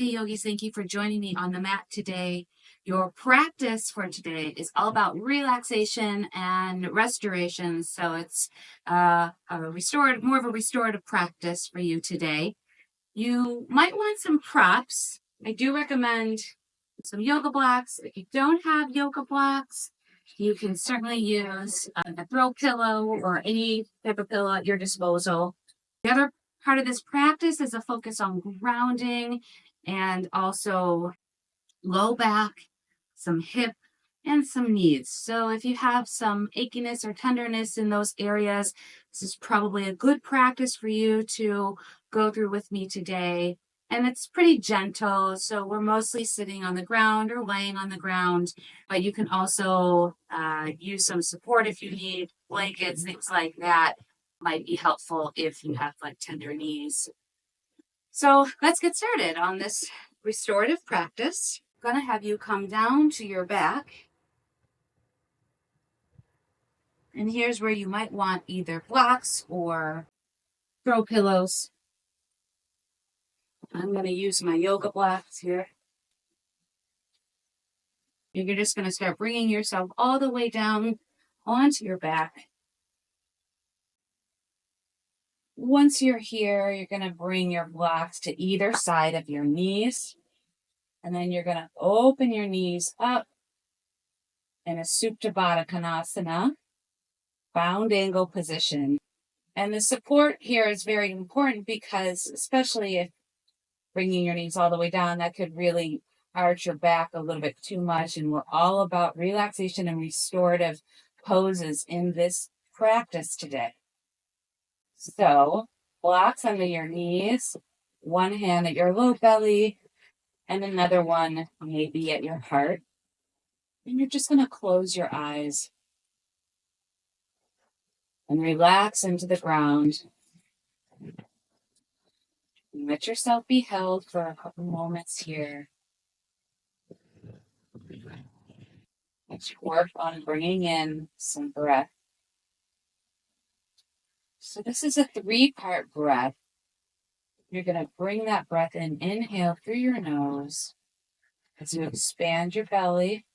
Hey yogis, thank you for joining me on the mat today. Your practice for today is all about relaxation and restoration. So it's more of a restorative practice for you today. You might want some props. I do recommend some yoga blocks. If you don't have yoga blocks, you can certainly use a throw pillow or any type of pillow at your disposal. The other part of this practice is a focus on grounding and also low back, some hip, and some knees. So if you have some achiness or tenderness in those areas, this is probably a good practice for you to go through with me today. And it's pretty gentle, so we're mostly sitting on the ground or laying on the ground, but you can also use some support if you need, blankets, things like that might be helpful if you have like tender knees. So let's get started on this restorative practice. I'm going to have you come down to your back. And here's where you might want either blocks or throw pillows. I'm going to use my yoga blocks here. You're just going to start bringing yourself all the way down onto your back. Once you're here, you're going to bring your blocks to either side of your knees. And then you're going to open your knees up in a Supta Baddha Konasana, bound angle position. And the support here is very important because, especially if bringing your knees all the way down, that could really arch your back a little bit too much. And we're all about relaxation and restorative poses in this practice today. So, blocks under your knees, one hand at your low belly, and another one maybe at your heart. And you're just going to close your eyes and relax into the ground. And let yourself be held for a couple moments here. Let's work on bringing in some breath. So this is a 3-part breath. You're going to bring that breath in. Inhale through your nose as you expand your belly.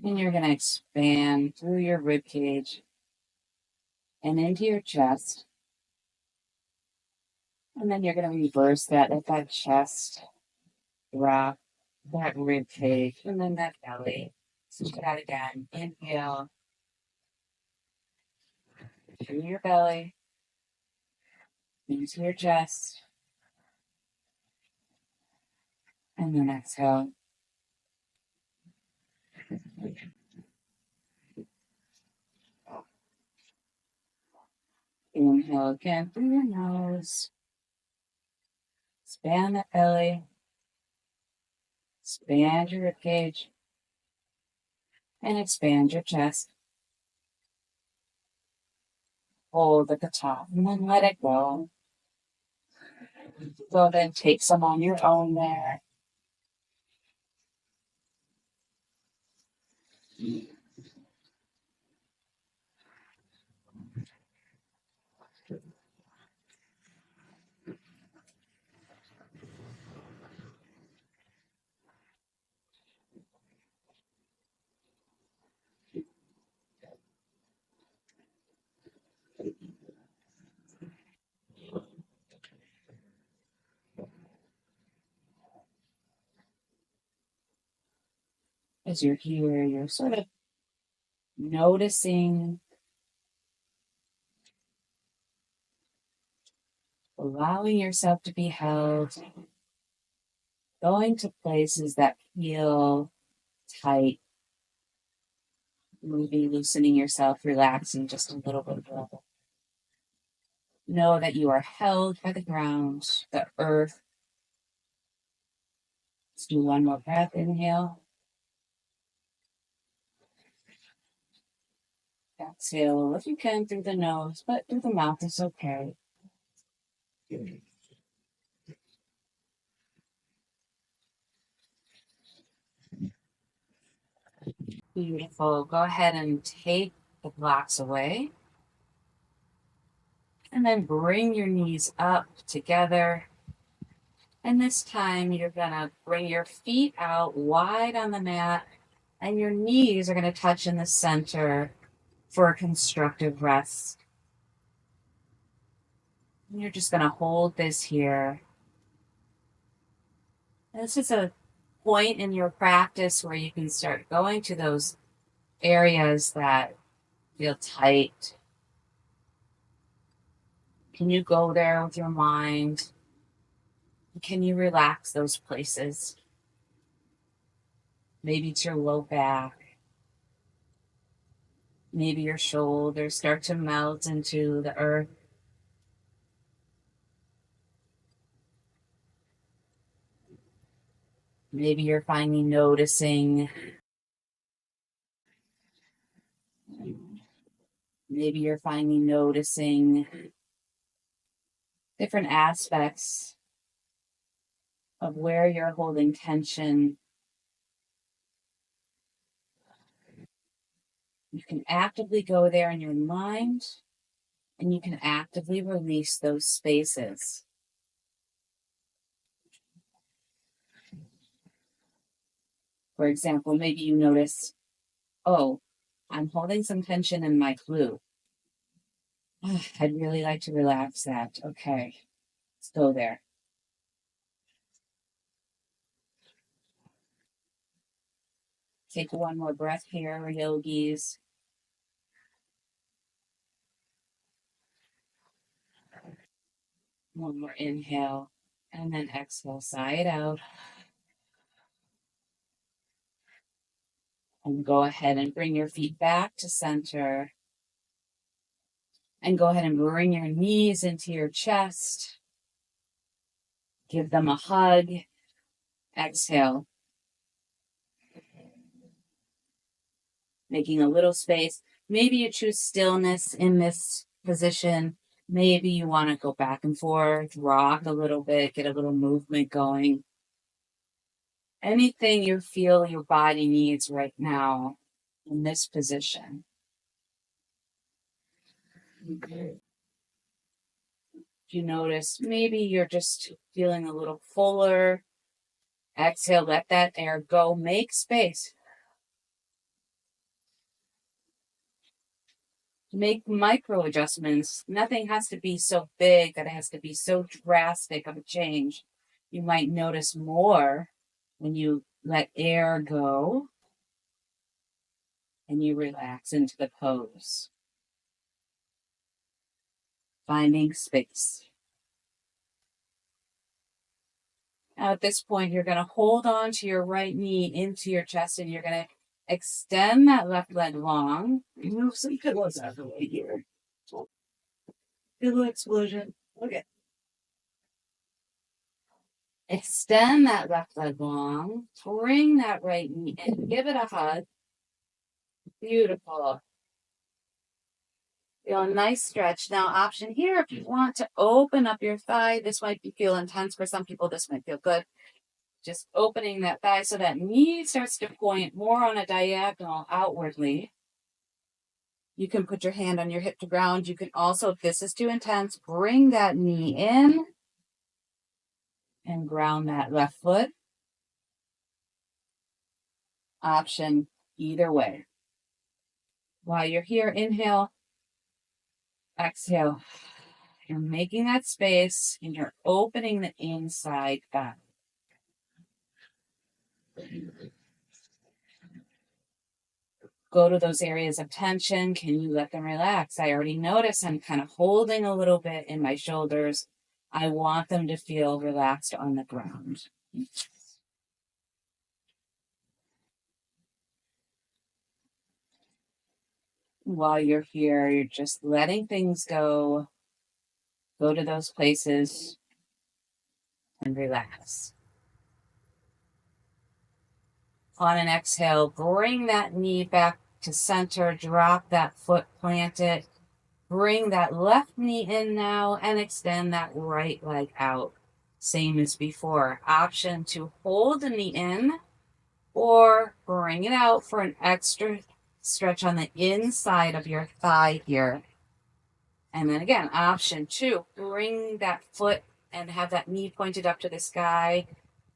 And you're going to expand through your rib cage and into your chest. And then you're going to reverse that, let that chest drop, that rib cage, and then that belly. So do that again. Inhale through your belly, into your chest, and then exhale. Inhale again through your nose. Expand that belly. Expand your ribcage. And expand your chest. Hold at the top and then let it go. So then take some on your own there. As you're here, you're sort of noticing, allowing yourself to be held, going to places that feel tight, maybe loosening yourself, relaxing just a little bit more. Know that you are held by the ground, the earth. Let's do one more breath. Inhale. Exhale if you can through the nose, but through the mouth is okay. Beautiful. Go ahead and take the blocks away. And then bring your knees up together. And this time you're gonna bring your feet out wide on the mat and your knees are gonna touch in the center for a constructive rest. And you're just gonna hold this here. And this is a point in your practice where you can start going to those areas that feel tight. Can you go there with your mind? Can you relax those places? Maybe it's your low back. Maybe your shoulders start to melt into the earth. Maybe you're finally noticing. Maybe you're finally noticing different aspects of where you're holding tension. You can actively go there in your mind, and you can actively release those spaces. For example, maybe you notice, oh, I'm holding some tension in my glute. Oh, I'd really like to relax that. Okay, let's go there. Take one more breath here, yogis. One more inhale, and then exhale, sigh it out. And go ahead and bring your feet back to center. And go ahead and bring your knees into your chest. Give them a hug. Exhale. Making a little space. Maybe you choose stillness in this position. Maybe you want to go back and forth, rock a little bit, get a little movement going. Anything you feel your body needs right now in this position. Okay. If you notice, maybe you're just feeling a little fuller. Exhale, let that air go. Make space. Make micro adjustments. Nothing has to be so big that it has to be so drastic of a change. You might notice more when you let air go and you relax into the pose. Finding space. Now at this point, you're going to hold on to your right knee into your chest and you're going to extend that left leg long. Move some pillows out of the way here. Pillow explosion. Okay. Extend that left leg long. Bring that right knee in. Give it a hug. Beautiful. Feel a nice stretch. Now, option here, if you want to open up your thigh, this might feel intense for some people. This might feel good. Just opening that thigh so that knee starts to point more on a diagonal outwardly. You can put your hand on your hip to ground. You can also, if this is too intense, bring that knee in and ground that left foot. Option either way. While you're here, inhale, exhale. You're making that space and you're opening the inside thigh. Go to those areas of tension. Can you let them relax? I already notice I'm kind of holding a little bit in my shoulders. I want them to feel relaxed on the ground. While you're here, you're just letting things go. Go to those places and relax. On an exhale, bring that knee back to center. Drop that foot, plant it. Bring that left knee in now and extend that right leg out. Same as before. Option to hold the knee in or bring it out for an extra stretch on the inside of your thigh here. And then again, option two, bring that foot and have that knee pointed up to the sky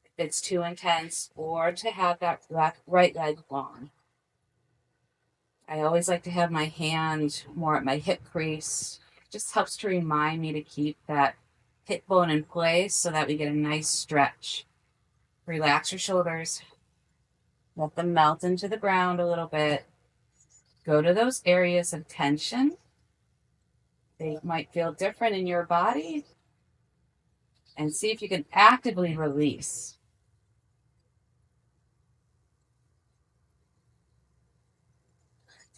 if it's too intense, or to have that right leg long. I always like to have my hand more at my hip crease. It just helps to remind me to keep that hip bone in place so that we get a nice stretch. Relax your shoulders. Let them melt into the ground a little bit. Go to those areas of tension. They might feel different in your body. And see if you can actively release.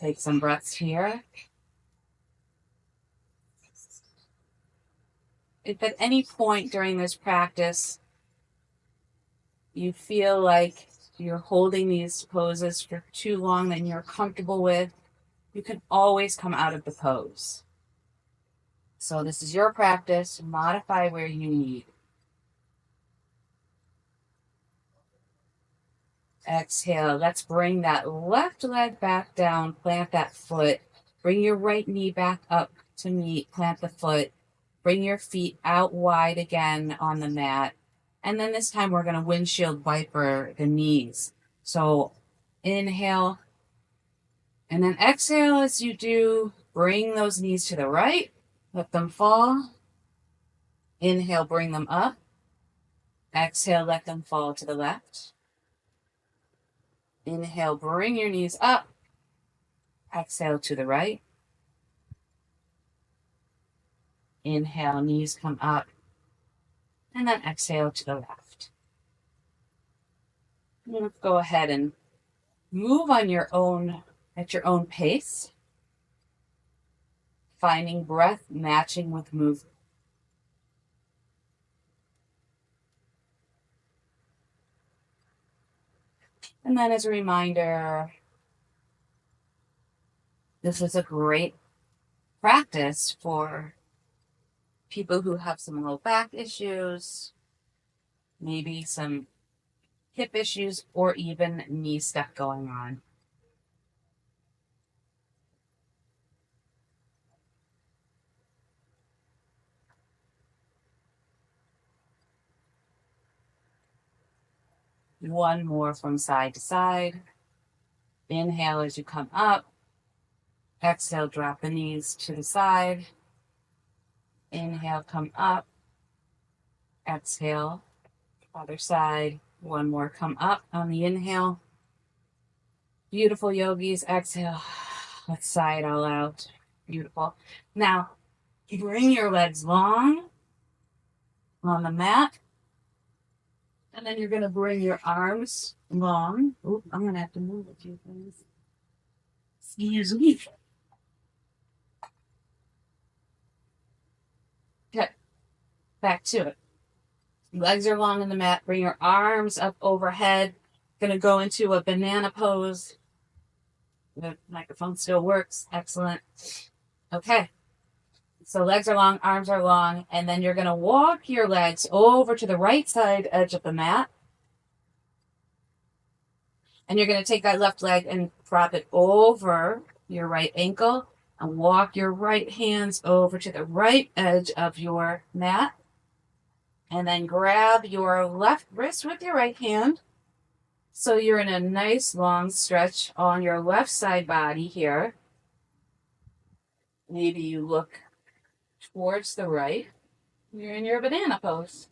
Take some breaths here. If at any point during this practice you feel like you're holding these poses for too long than you're comfortable with, you can always come out of the pose. So this is your practice. Modify where you need. Exhale. Let's bring that left leg back down. Plant that foot. Bring your right knee back up to meet. Plant the foot. Bring your feet out wide again on the mat. And then this time we're going to windshield wiper the knees. So inhale. And then exhale as you do. Bring those knees to the right. Let them fall. Inhale, bring them up. Exhale, let them fall to the left. Inhale, bring your knees up. Exhale to the right. Inhale, knees come up. And then exhale to the left. Let's go ahead and move on your own, at your own pace. Finding breath matching with movement. And then as a reminder, this is a great practice for people who have some low back issues, maybe some hip issues, or even knee stuff going on. One more from side to side. Inhale as you come up. Exhale, drop the knees to the side. Inhale, come up. Exhale, other side. One more, come up on the inhale. Beautiful yogis. Exhale. Let's sigh it all out. Beautiful. Now, bring your legs long on the mat. And then you're going to bring your arms long. Oop, I'm going to have to move a few things. Excuse me. Okay, back to it. Legs are long on the mat. Bring your arms up overhead. Going to go into a banana pose. The microphone still works. Excellent. Okay. So legs are long, arms are long, and then you're going to walk your legs over to the right side edge of the mat. And you're going to take that left leg and prop it over your right ankle and walk your right hands over to the right edge of your mat. And then grab your left wrist with your right hand. So you're in a nice long stretch on your left side body here. Maybe you look towards the right. You're in your banana pose.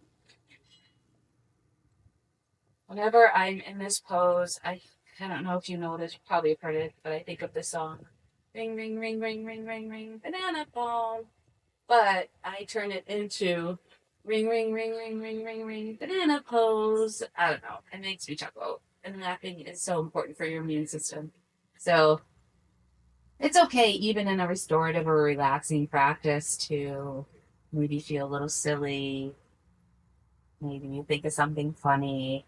Whenever I'm in this pose, I don't know if you know this, you probably have heard it, but I think of the song, ring, ring, ring, ring, ring, ring, ring, banana phone. But I turn it into ring, ring, ring, ring, ring, ring, ring, banana pose. I don't know. It makes me chuckle. And laughing is so important for your immune system. So it's okay, even in a restorative or relaxing practice, to maybe feel a little silly. Maybe you think of something funny.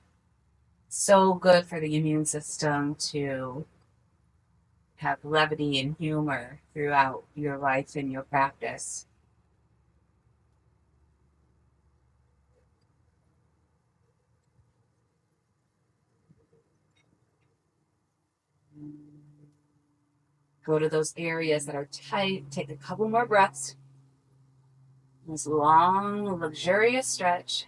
So good for the immune system to have levity and humor throughout your life and your practice. Go to those areas that are tight. Take a couple more breaths. This long, luxurious stretch.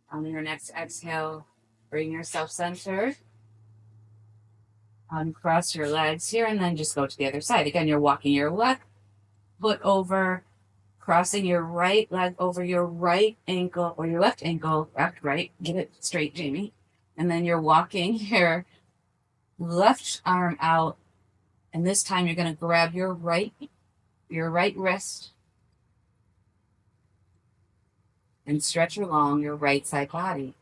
On your next exhale, bring yourself centered. Uncross your legs here and then just go to the other side. Again, you're walking your left foot over, crossing your right leg over your right ankle or your left ankle, left, right. Get it straight, Jamie. And then you're walking your left arm out. And this time you're going to grab your right wrist and stretch along your right side body.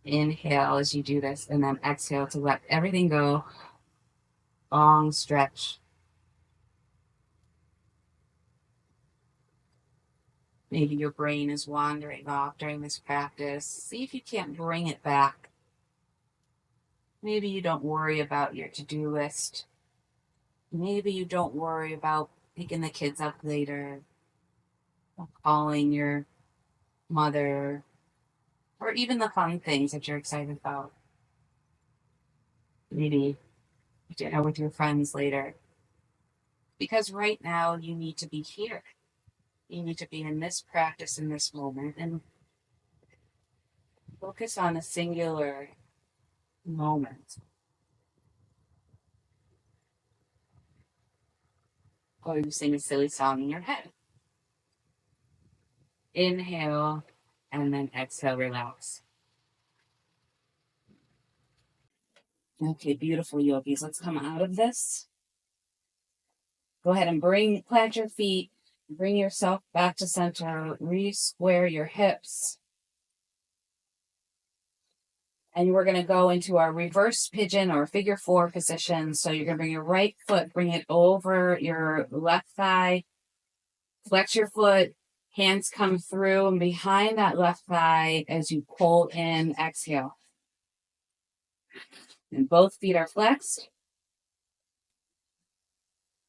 Inhale as you do this, and then exhale to let everything go. Long stretch. Maybe your brain is wandering off during this practice. See if you can't bring it back. Maybe you don't worry about your to-do list. Maybe you don't worry about picking the kids up later, or calling your mother, or even the fun things that you're excited about. Maybe dinner with your friends later. Because right now you need to be here. You need to be in this practice in this moment and focus on a singular moment. Or you sing a silly song in your head. Inhale and then exhale, relax. Okay, beautiful yogis. Let's come out of this. Go ahead and plant your feet, bring yourself back to center, re-square your hips. And we're going to go into our reverse pigeon or figure four position. So you're going to bring your right foot, bring it over your left thigh, flex your foot, hands come through and behind that left thigh as you pull in, exhale. And both feet are flexed.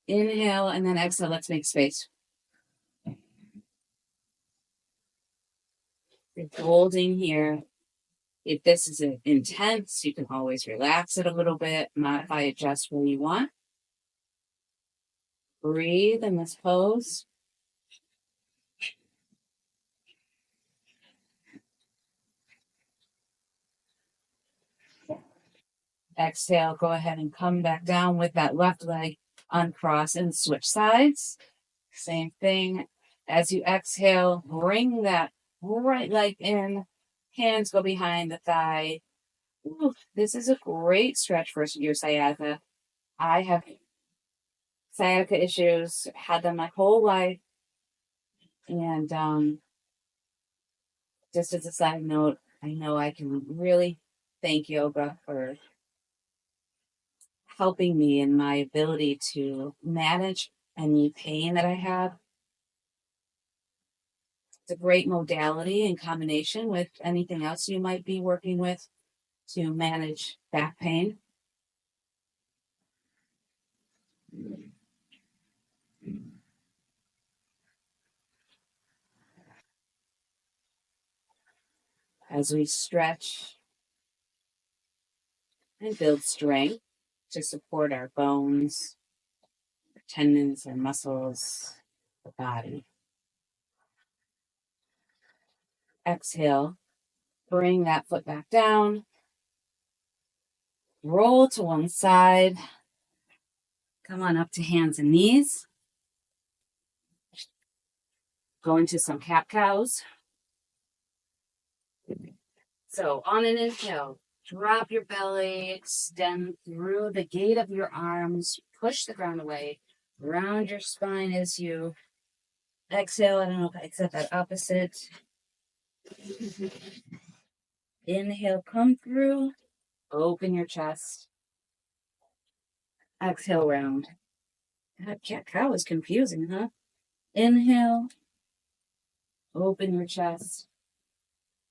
Inhale and then exhale. Let's make space. You're holding here. If this is intense, you can always relax it a little bit, modify it just where you want. Breathe in this pose. Exhale, go ahead and come back down with that left leg uncross and switch sides. Same thing. As you exhale, bring that right leg in. Hands go behind the thigh. Ooh, this is a great stretch for your sciatica. I have sciatica issues, had them my whole life. And just as a side note, I know I can really thank yoga for helping me in my ability to manage any pain that I have. It's a great modality in combination with anything else you might be working with to manage back pain. As we stretch and build strength to support our bones, our tendons, our muscles, the body. Exhale, bring that foot back down, roll to one side, come on up to hands and knees, go into some cat-cows. So on an inhale, drop your belly, extend through the gate of your arms, push the ground away, round your spine as you exhale. I don't know if I said that opposite. Inhale, come through, open your chest. Exhale, round. That cat-cow is confusing, huh? Inhale, open your chest,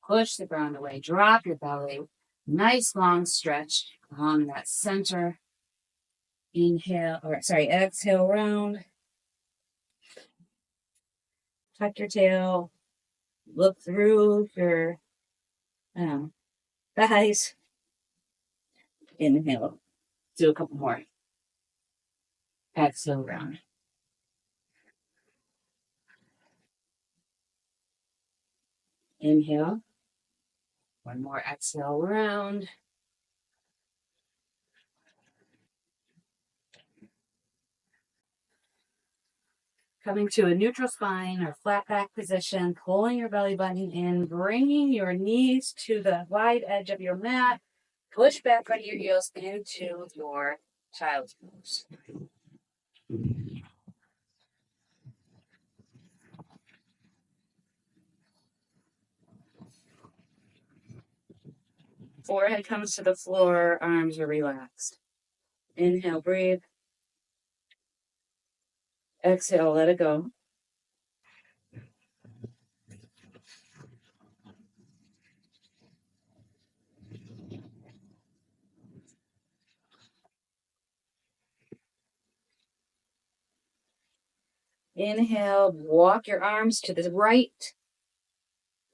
push the ground away, drop your belly. Nice long stretch along that center. Exhale, round. Tuck your tail. Look through your thighs. Inhale. Do a couple more. Exhale, round. Inhale. One more exhale, round. Coming to a neutral spine or flat back position, pulling your belly button in, bringing your knees to the wide edge of your mat. Push back on your heels into your child's pose. Forehead comes to the floor, arms are relaxed. Inhale, breathe. Exhale, let it go. Inhale, walk your arms to the right.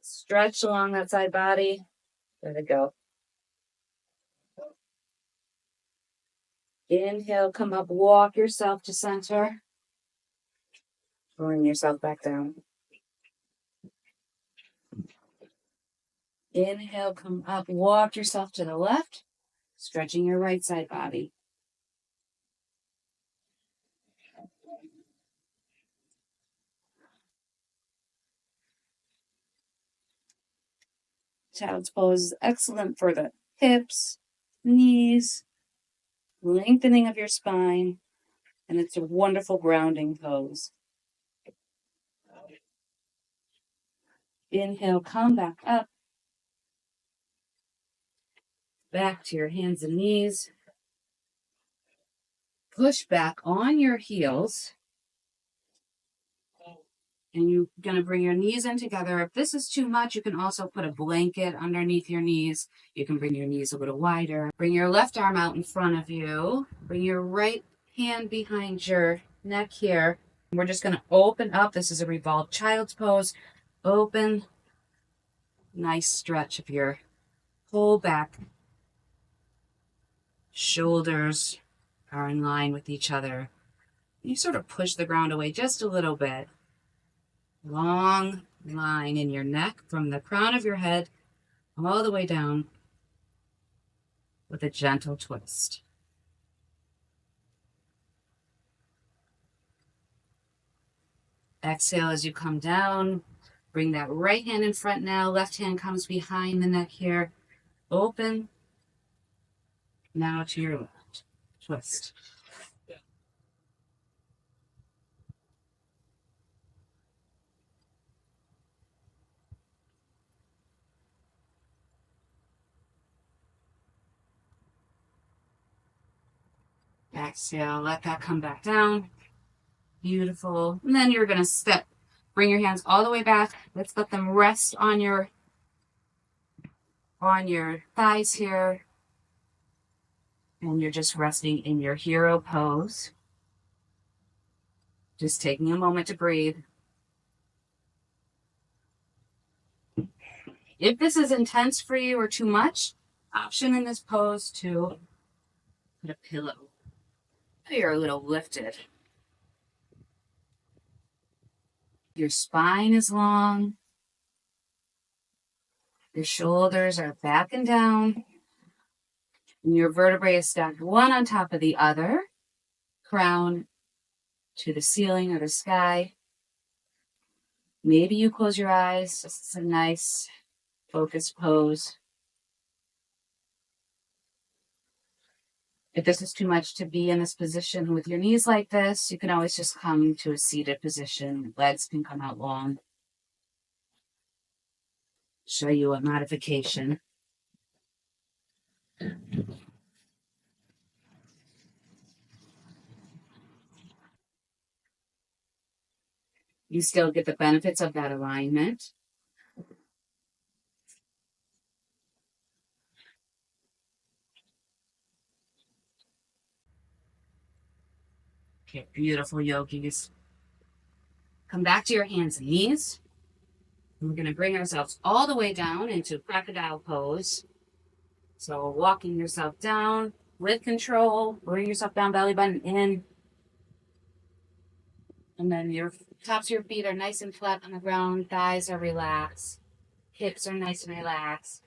Stretch along that side body. Let it go. Inhale, come up, walk yourself to center. Bring yourself back down. Inhale, come up, walk yourself to the left, stretching your right side body. Child's pose is excellent for the hips, knees, lengthening of your spine, and it's a wonderful grounding pose. Inhale, come back up, back to your hands and knees. Push back on your heels. And you're going to bring your knees in together. If this is too much, you can also put a blanket underneath your knees. You can bring your knees a little wider. Bring your left arm out in front of you. Bring your right hand behind your neck here. We're just going to open up. This is a revolved child's pose. Open. Nice stretch of your whole back. Shoulders are in line with each other. You sort of push the ground away just a little bit. Long line in your neck from the crown of your head all the way down with a gentle twist. Exhale as you come down. Bring that right hand in front now. Left hand comes behind the neck here. Open. Now to your left. Twist. Exhale. Let that come back down. Beautiful. And then you're going to step. Bring your hands all the way back. Let's let them rest on your thighs here. And you're just resting in your hero pose. Just taking a moment to breathe. If this is intense for you or too much, option in this pose to put a pillow. You're a little lifted. Your spine is long. Your shoulders are back and down. And your vertebrae is stacked one on top of the other. Crown to the ceiling or the sky. Maybe you close your eyes. Just a nice focused pose. If this is too much to be in this position with your knees like this, you can always just come to a seated position. Legs can come out long. Show you a modification. You still get the benefits of that alignment. Okay, beautiful yogis. Come back to your hands and knees. And we're going to bring ourselves all the way down into crocodile pose. So walking yourself down with control, bring yourself down, belly button in. And then your tops of your feet are nice and flat on the ground. Thighs are relaxed. Hips are nice and relaxed.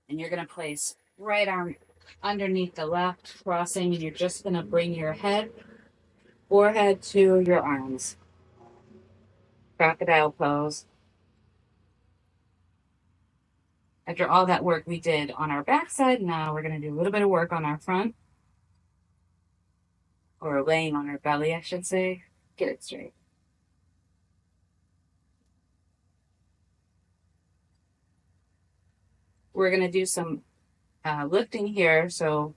And you're going to place right arm underneath the left, crossing, and you're just going to bring your forehead to your arms. Crocodile pose. After all that work we did on our backside, now we're going to do a little bit of work on our front, or laying on our belly, I should say. Get it straight. We're going to do some lifting here. So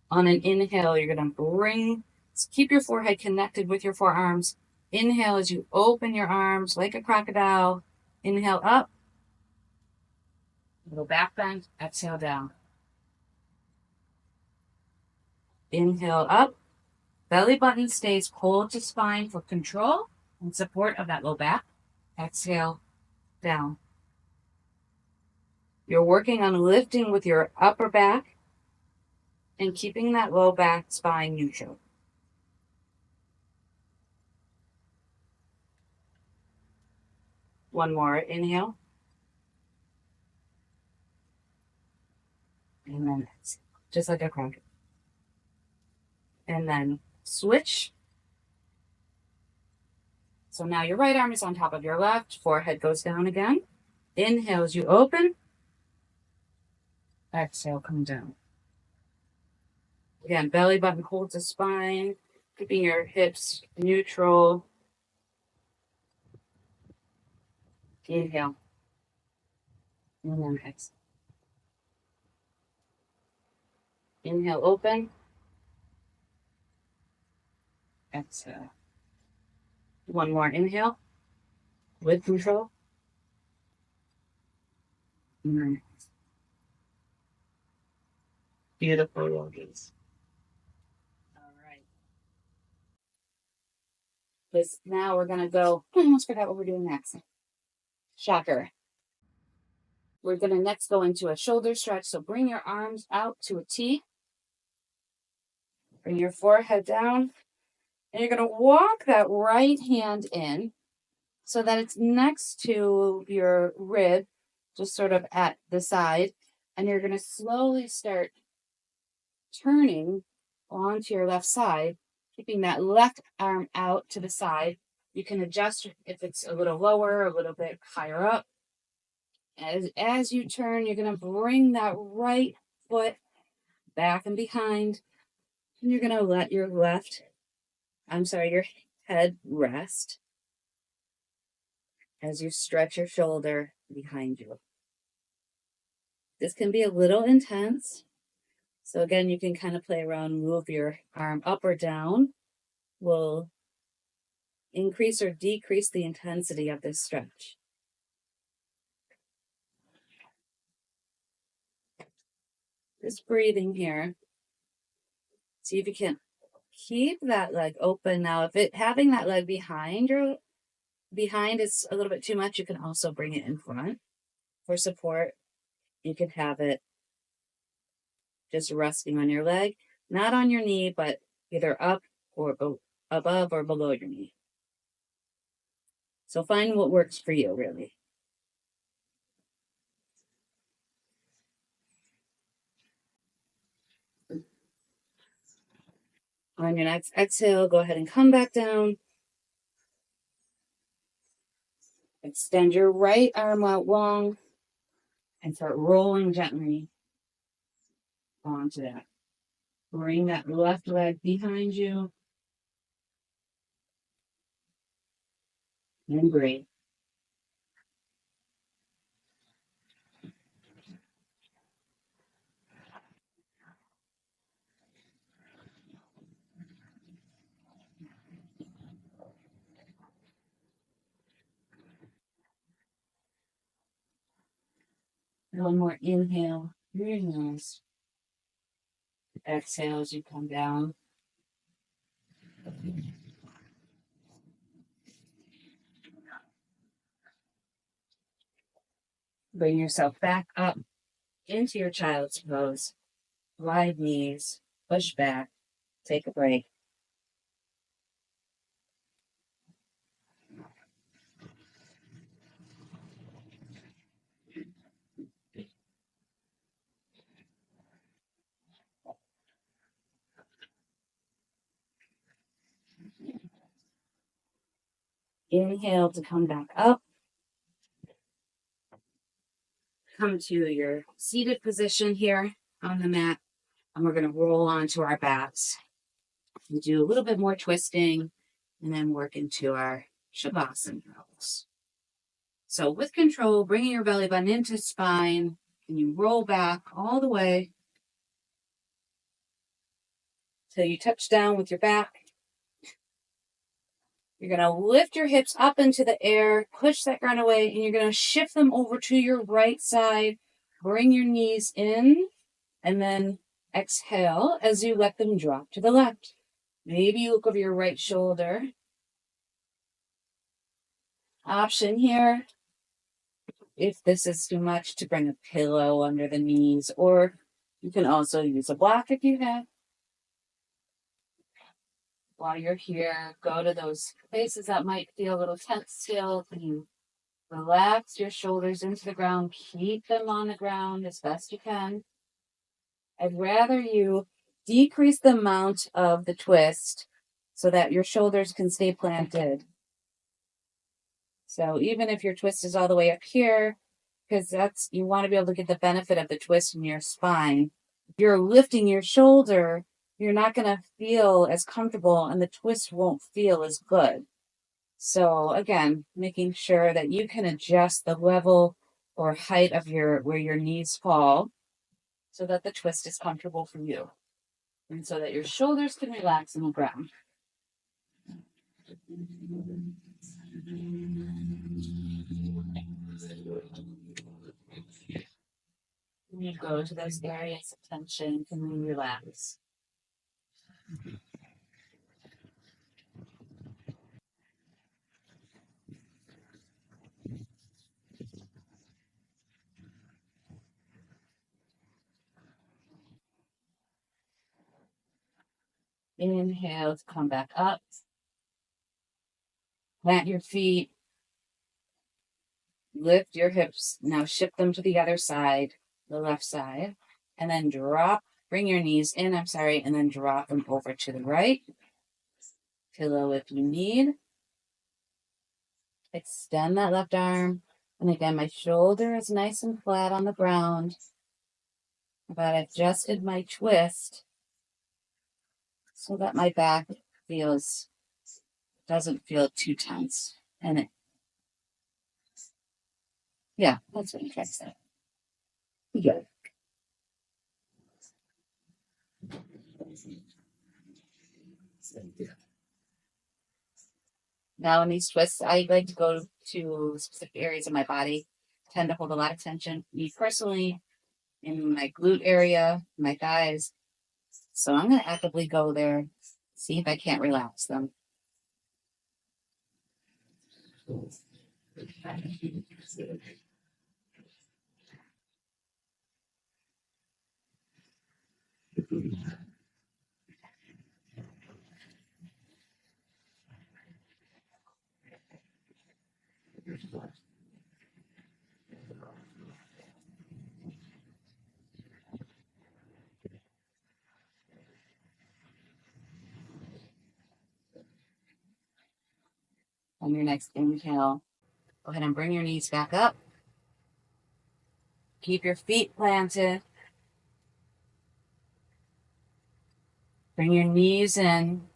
on an inhale, you're going to keep your forehead connected with your forearms. Inhale as you open your arms like a crocodile. Inhale up. Little back bend. Exhale down. Inhale up. Belly button stays pulled to spine for control and support of that low back. Exhale down. You're working on lifting with your upper back and keeping that low back spine neutral. One more. Inhale. And then exhale. Just like a crocodile. And then switch. So now your right arm is on top of your left. Forehead goes down again. Inhale as you open. Exhale, come down. Again, belly button holds the spine, keeping your hips neutral. Inhale. And then exhale. Inhale, open. Exhale. One more inhale with control. And then exhale. Beautiful yogis. All right. Now we're going to go. I almost forgot what we're doing next. Chakra. We're going to next go into a shoulder stretch. So bring your arms out to a T. Bring your forehead down. And you're going to walk that right hand in so that it's next to your rib, just sort of at the side. And you're going to slowly start turning onto your left side, keeping that left arm out to the side. You can adjust if it's a little lower, a little bit higher up. As you turn, you're going to bring that right foot back and behind, and you're going to let your your head rest as you stretch your shoulder behind you. This can be a little intense. So again, you can kind of play around, move your arm up or down. Will increase or decrease the intensity of this stretch. Just breathing here. See if you can keep that leg open. Now, if having that leg behind is a little bit too much, you can also bring it in front for support. You can have it just resting on your leg, not on your knee, but either up or above or below your knee. So find what works for you, really. On your next exhale, go ahead and come back down. Extend your right arm out long and start rolling gently onto that. Bring that left leg behind you and breathe. One more inhale through your nose. Exhale as you come down. Bring yourself back up into your child's pose. Wide knees, push back, take a break. Inhale to come back up. Come to your seated position here on the mat, and we're going to roll onto our backs. We do a little bit more twisting and then work into our Shavasana pose. So with control, bringing your belly button into spine, and you roll back all the way till you touch down with your back. You're going to lift your hips up into the air, push that ground away, and you're going to shift them over to your right side. Bring your knees in, and then exhale as you let them drop to the left. Maybe you look over your right shoulder. Option here, if this is too much, to bring a pillow under the knees, or you can also use a block if you have. While you're here, go to those places that might feel a little tense still. Can you relax your shoulders into the ground? Keep them on the ground as best you can. I'd rather you decrease the amount of the twist so that your shoulders can stay planted. So even if your twist is all the way up here, because you want to be able to get the benefit of the twist in your spine. If you're lifting your shoulder, you're not going to feel as comfortable and the twist won't feel as good. So again, making sure that you can adjust the level or height of where your knees fall so that the twist is comfortable for you and so that your shoulders can relax in the ground. When you go to those areas of tension, can we relax? Inhale to come back up. Plant your feet. Lift your hips. Now shift them to the other side, the left side. And then drop. Bring your knees in, and then drop them over to the right. Pillow if you need. Extend that left arm. And again, my shoulder is nice and flat on the ground. But I've adjusted my twist so that my back doesn't feel too tense. And that's what I'm trying to say. Good. Now in these twists, I like to go to specific areas of my body. I tend to hold a lot of tension. Me personally, in my glute area, my thighs. So I'm going to actively go there, see if I can't relax them. On your next inhale, go ahead and bring your knees back up. Keep your feet planted. Bring your knees in.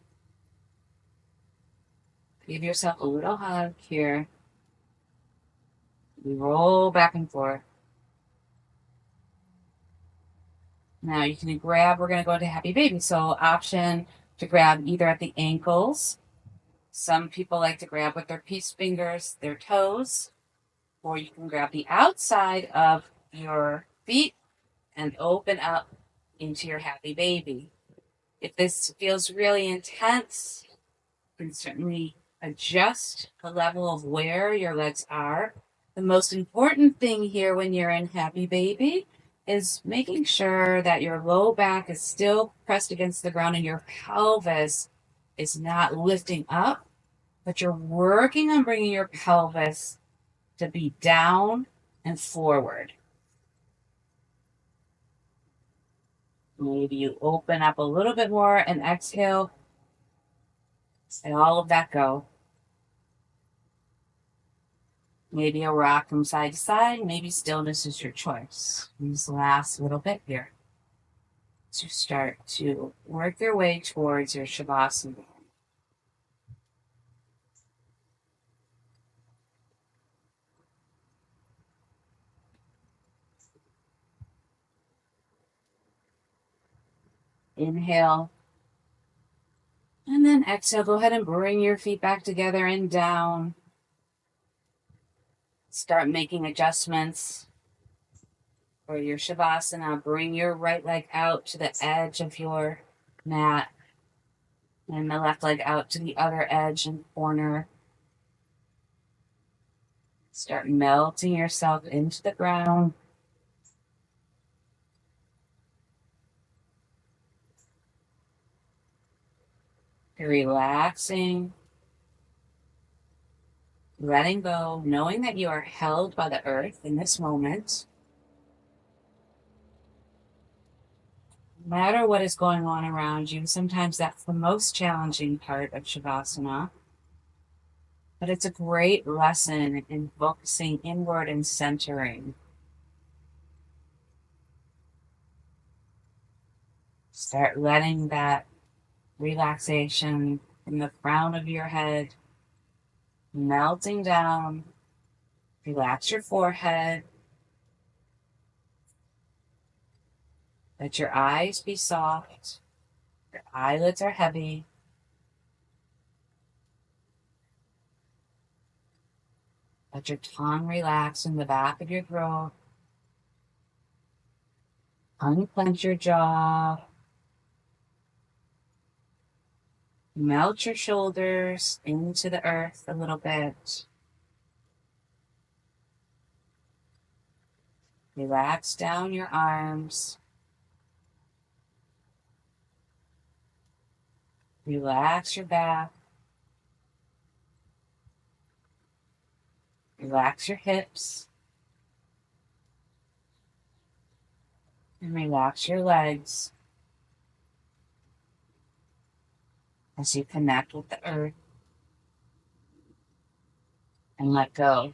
Give yourself a little hug here. We roll back and forth. Now you can grab, we're going to go to happy baby. So option to grab either at the ankles. Some people like to grab with their peace fingers, their toes, or you can grab the outside of your feet and open up into your happy baby. If this feels really intense, you can certainly adjust the level of where your legs are. The most important thing here when you're in happy baby is making sure that your low back is still pressed against the ground and your pelvis is not lifting up, but you're working on bringing your pelvis to be down and forward. Maybe you open up a little bit more and exhale and all of that go. Maybe a rock from side to side. Maybe stillness is your choice. Use the last little bit here to start to work your way towards your Shavasana. Inhale. And then exhale. Go ahead and bring your feet back together and down. Start making adjustments for your Shavasana. Bring your right leg out to the edge of your mat and the left leg out to the other edge and corner. Start melting yourself into the ground. Relaxing, letting go, knowing that you are held by the earth in this moment. No matter what is going on around you, sometimes that's the most challenging part of Shavasana. But it's a great lesson in focusing inward and centering. Start letting that relaxation from the crown of your head melting down. Relax your forehead. Let your eyes be soft. Your eyelids are heavy. Let your tongue relax in the back of your throat. Unclench your jaw. Melt your shoulders into the earth a little bit. Relax down your arms. Relax your back. Relax your hips. And relax your legs as you connect with the earth and let go.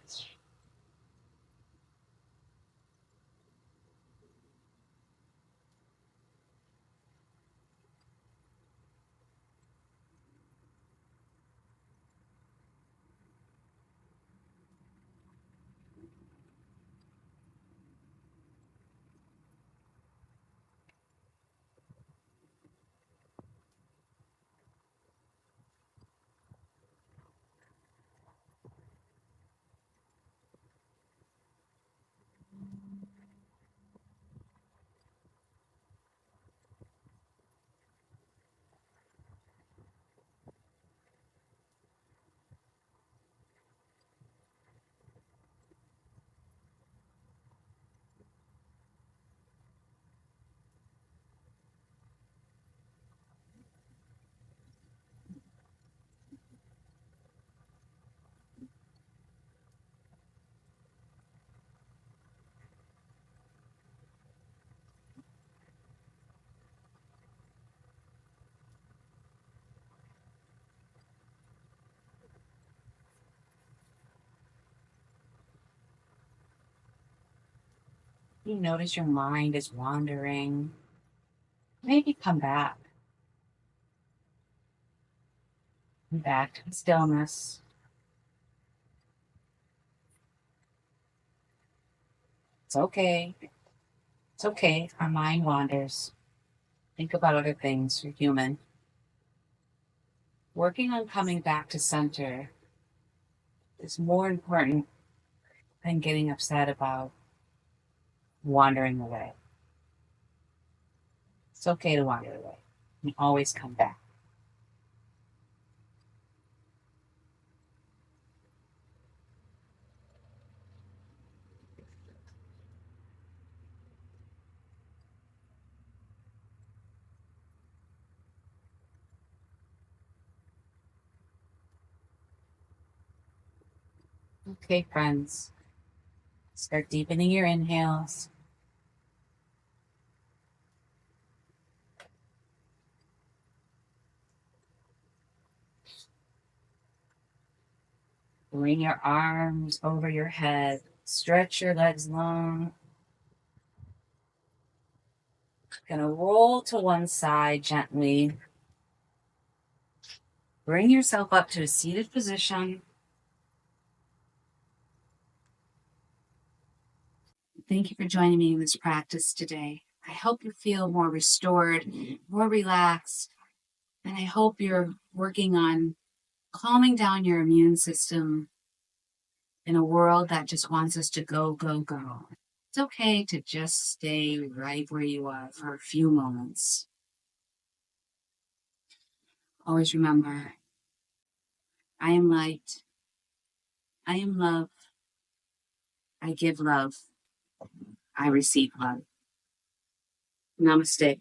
You notice your mind is wandering. Maybe come back. Come back to stillness. It's okay. It's okay. Our mind wanders. Think about other things. You're human. Working on coming back to center is more important than getting upset about wandering away. It's okay to wander away. You always come back. Okay, friends. Start deepening your inhales. Bring your arms over your head. Stretch your legs long. Gonna roll to one side gently. Bring yourself up to a seated position. Thank you for joining me in this practice today. I hope you feel more restored, more relaxed, and I hope you're working on calming down your immune system in a world that just wants us to go, go, go. It's okay to just stay right where you are for a few moments. Always remember, I am light. I am love. I give love. I receive love. Namaste.